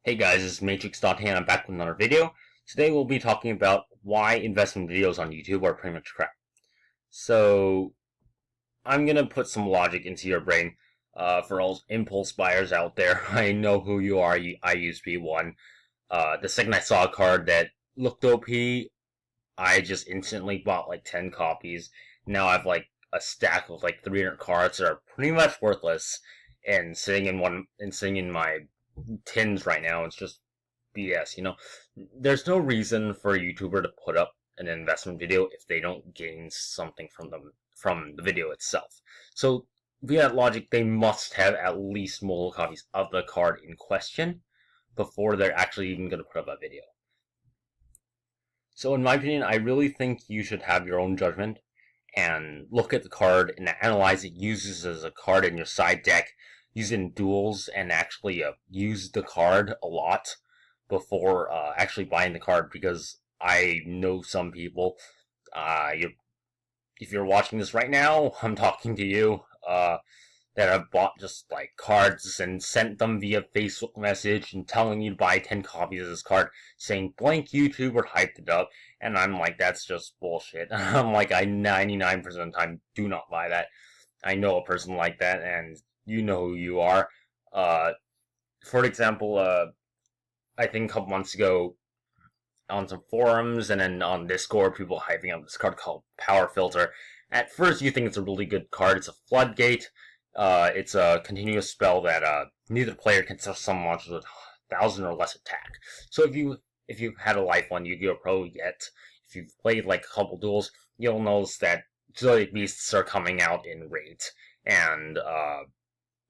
Hey guys, this is Matrix.Han. I'm back with another video. Today we'll be talking about why investment videos on YouTube are pretty much crap. So, I'm gonna put some logic into your brain for all impulse buyers out there. I know who you are. I used to be one. The second I saw a card that looked OP, I just instantly bought like 10 copies. Now I have like a stack of like 300 cards that are pretty much worthless and sitting in my tins right now. It's just BS, There's no reason for a YouTuber to put up an investment video if they don't gain something from the video itself. So via that logic, they must have at least multiple copies of the card in question before they're actually even going to put up a video. So in my opinion, I really think you should have your own judgment and look at the card and analyze it, use it as a card in your side deck, use it in duels, and actually use the card a lot before actually buying the card, because I know some people, if you're watching this right now, I'm talking to you, that have bought just like cards and sent them via Facebook message and telling you to buy 10 copies of this card, saying blank YouTuber hyped it up, and I'm like, that's just bullshit. I'm like, I 99% of the time do not buy that. I know a person like that, and you know who you are. For example, I think a couple months ago, on some forums and then on Discord, people hyping up this card called Power Filter. At first, you think it's a really good card. It's a floodgate. It's a continuous spell that neither player can summon monsters with 1,000 or less attack. So if you've had a life on Yu-Gi-Oh! Pro yet, if you've played like a couple duels, you'll notice that Zodiac Beasts are coming out in raids, and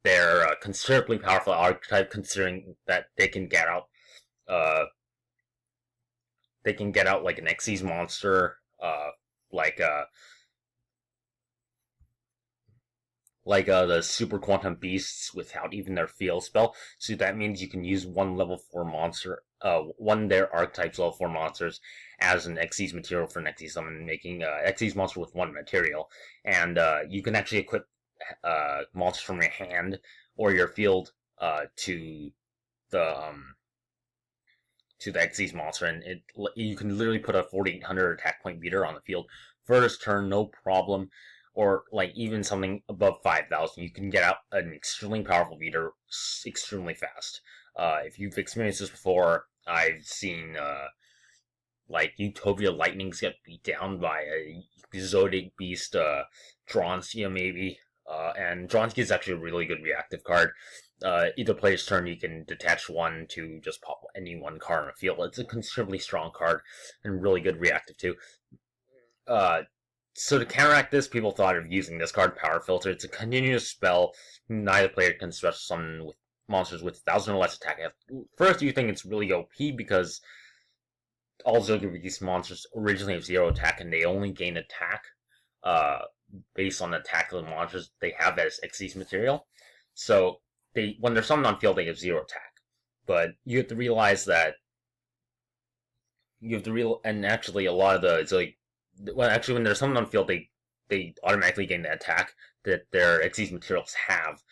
they're a considerably powerful archetype, considering that they can get out like an Xyz monster, like the Super Quantum Beasts without even their field spell. So that means you can use one level 4 monster, one of their archetypes level 4 monsters as an Xyz material for an Xyz summon, making Xyz monster with one material. And you can actually equip monsters from your hand or your field to the Xyz monster, and you can literally put a 4,800 attack point beater on the field first turn, no problem. Or like even something above 5,000, you can get out an extremely powerful beater extremely fast. If you've experienced this before, I've seen like Utopia Lightnings get beat down by a Zodiac Beast, Dronsia maybe. And Dronsia is actually a really good reactive card. Either player's turn, you can detach one to just pop any one card on the field. It's a considerably strong card and really good reactive too. So to counteract this, people thought of using this card, Power Filter. It's a continuous spell. Neither player can special summon with monsters with 1,000 or less attack. First, you think it's really OP because all Zodiac Beast monsters originally have 0 attack, and they only gain attack based on the attack of the monsters they have as Xyz material. So when they're summoned on field, they have 0 attack. But you have to realize that and actually a lot of the when they're summoned on field, they automatically gain the attack that their Xyz materials have.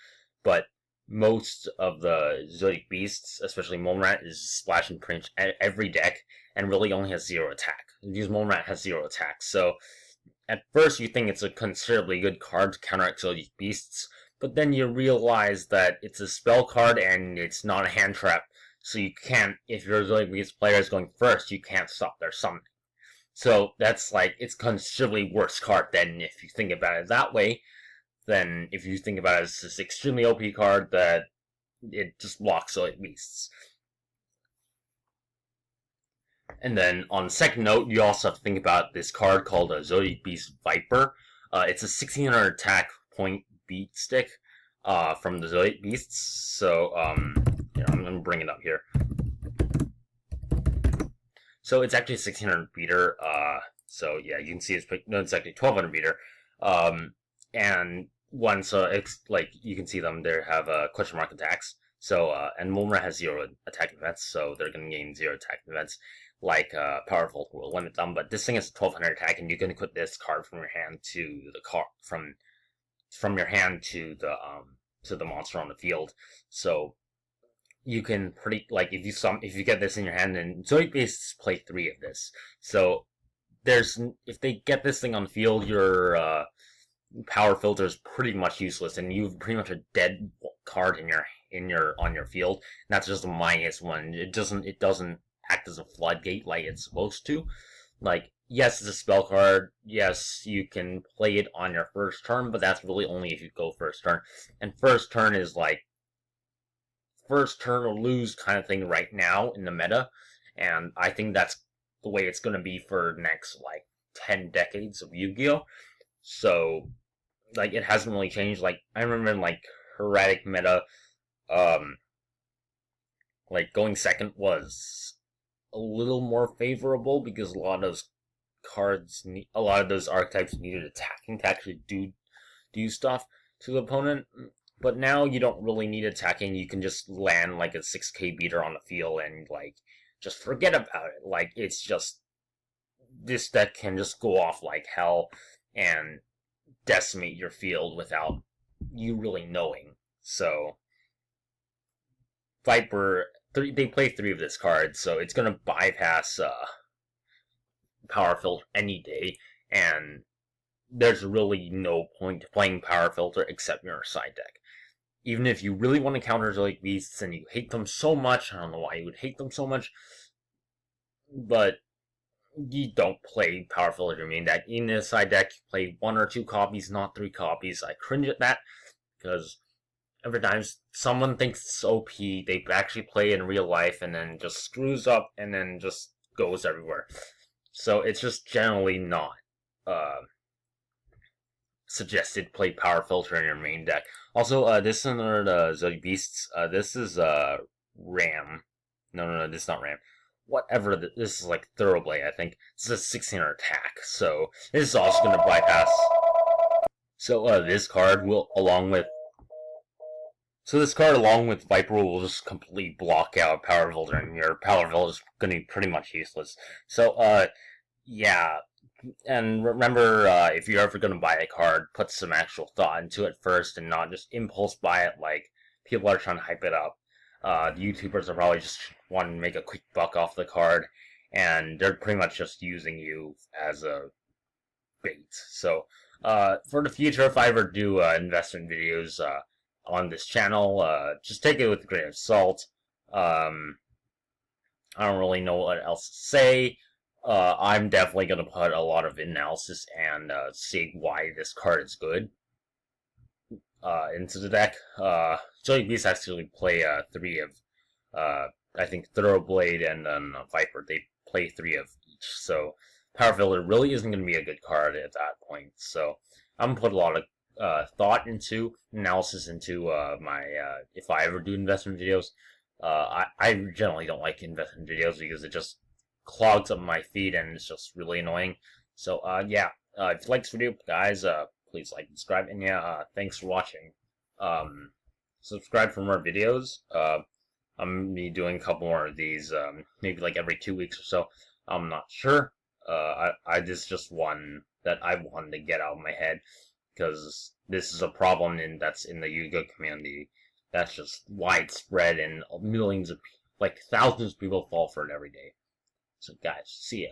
But most of the Zodiac Beasts, especially Monarch, is splash and print at every deck, and really only has 0 attack. Because Monarch has 0 attack. So at first you think it's a considerably good card to counteract Zodiac Beasts, but then you realize that it's a spell card and it's not a hand trap. So you can't, if your Zodiac Beast player is going first, you can't stop their summoning. So that's like, it's considerably worse card than if you think about it that way, than if you think about it as this extremely OP card that it just blocks Zodiac Beasts. And then on the second note, you also have to think about this card called a Zodiac Beast Viper. It's a 1,600 attack point beat stick from the Zodiac Beasts. So here, I'm going to bring it up here. So it's actually a 1,600 beater. So yeah, you can see it's actually 1,200 beater. And once like you can see them, they have question mark attacks. So and Monarch has 0 attack events, so they're going to gain 0 attack events. Like Powerful will limit them, but this thing is 1,200 attack, and you can equip this card from your hand to the card from your hand to the monster on the field. So you can if you get this in your hand, and Zoe Beasts play 3 of this. So if they get this thing on the field, your power filter is pretty much useless, and you've pretty much a dead card on your field. And that's just a -1. It doesn't act as a floodgate like it's supposed to. Like, yes, it's a spell card. Yes, you can play it on your first turn, but that's really only if you go first turn. And first turn is like first turn or lose kind of thing right now in the meta. And I think that's the way it's going to be for next, like, 10 decades of Yu-Gi-Oh! So, like, it hasn't really changed. Like, I remember in, like, Heretic meta, like, going second was a little more favorable because a lot of those a lot of those archetypes needed attacking to actually do stuff to the opponent. But now you don't really need attacking. You can just land like a 6k beater on the field and like just forget about it. Like, it's just this deck can just go off like hell and decimate your field without you really knowing. So Viper, they play 3 of this card, so it's gonna bypass Power Filter any day, and there's really no point to playing Power Filter except your side deck. Even if you really want to counter Zoic Beasts and you hate them so much, I don't know why you would hate them so much, but you don't play Power Filter your main deck. In this side deck, you play 1 or 2 copies, not 3 copies. I cringe at that, because every time someone thinks it's OP, they actually play it in real life and then just screws up and then just goes everywhere. So it's just generally not suggested play Power Filter in your main deck. Also, this is another Zoe Beasts. This is Ram. No, this is not Ram. Whatever, this is like Thoroughblade, I think. This is a 1600 attack, so this is also going to bypass. So this card will, along with Viper will just completely block out Power Filter, and your Power Filter is going to be pretty much useless. So, yeah. And remember, if you're ever going to buy a card, put some actual thought into it first and not just impulse buy it like people are trying to hype it up. The YouTubers are probably just wanting to make a quick buck off the card, and they're pretty much just using you as a bait. So, for the future, if I ever do investment videos on this channel, just take it with a grain of salt. I don't really know what else to say. I'm definitely going to put a lot of analysis and see why this card is good into the deck. Joey Beast actually play 3 of, I think, Thoroughblade and then Viper. They play 3 of each. So Power Filter really isn't going to be a good card at that point. So I'm going to put a lot of thought into, analysis into my, if I ever do investment videos. I generally don't like investment videos because it just clogs up my feed and it's just really annoying. So yeah, if you like this video, guys, please like and subscribe, and yeah, thanks for watching. Subscribe for more videos. I'm gonna be doing a couple more of these, maybe like every 2 weeks or so. I'm not sure. This is just one that I wanted to get out of my head, because this is a problem that's in the Yu-Gi-Oh community that's just widespread, and millions of, like, thousands of people fall for it every day. So guys, see ya.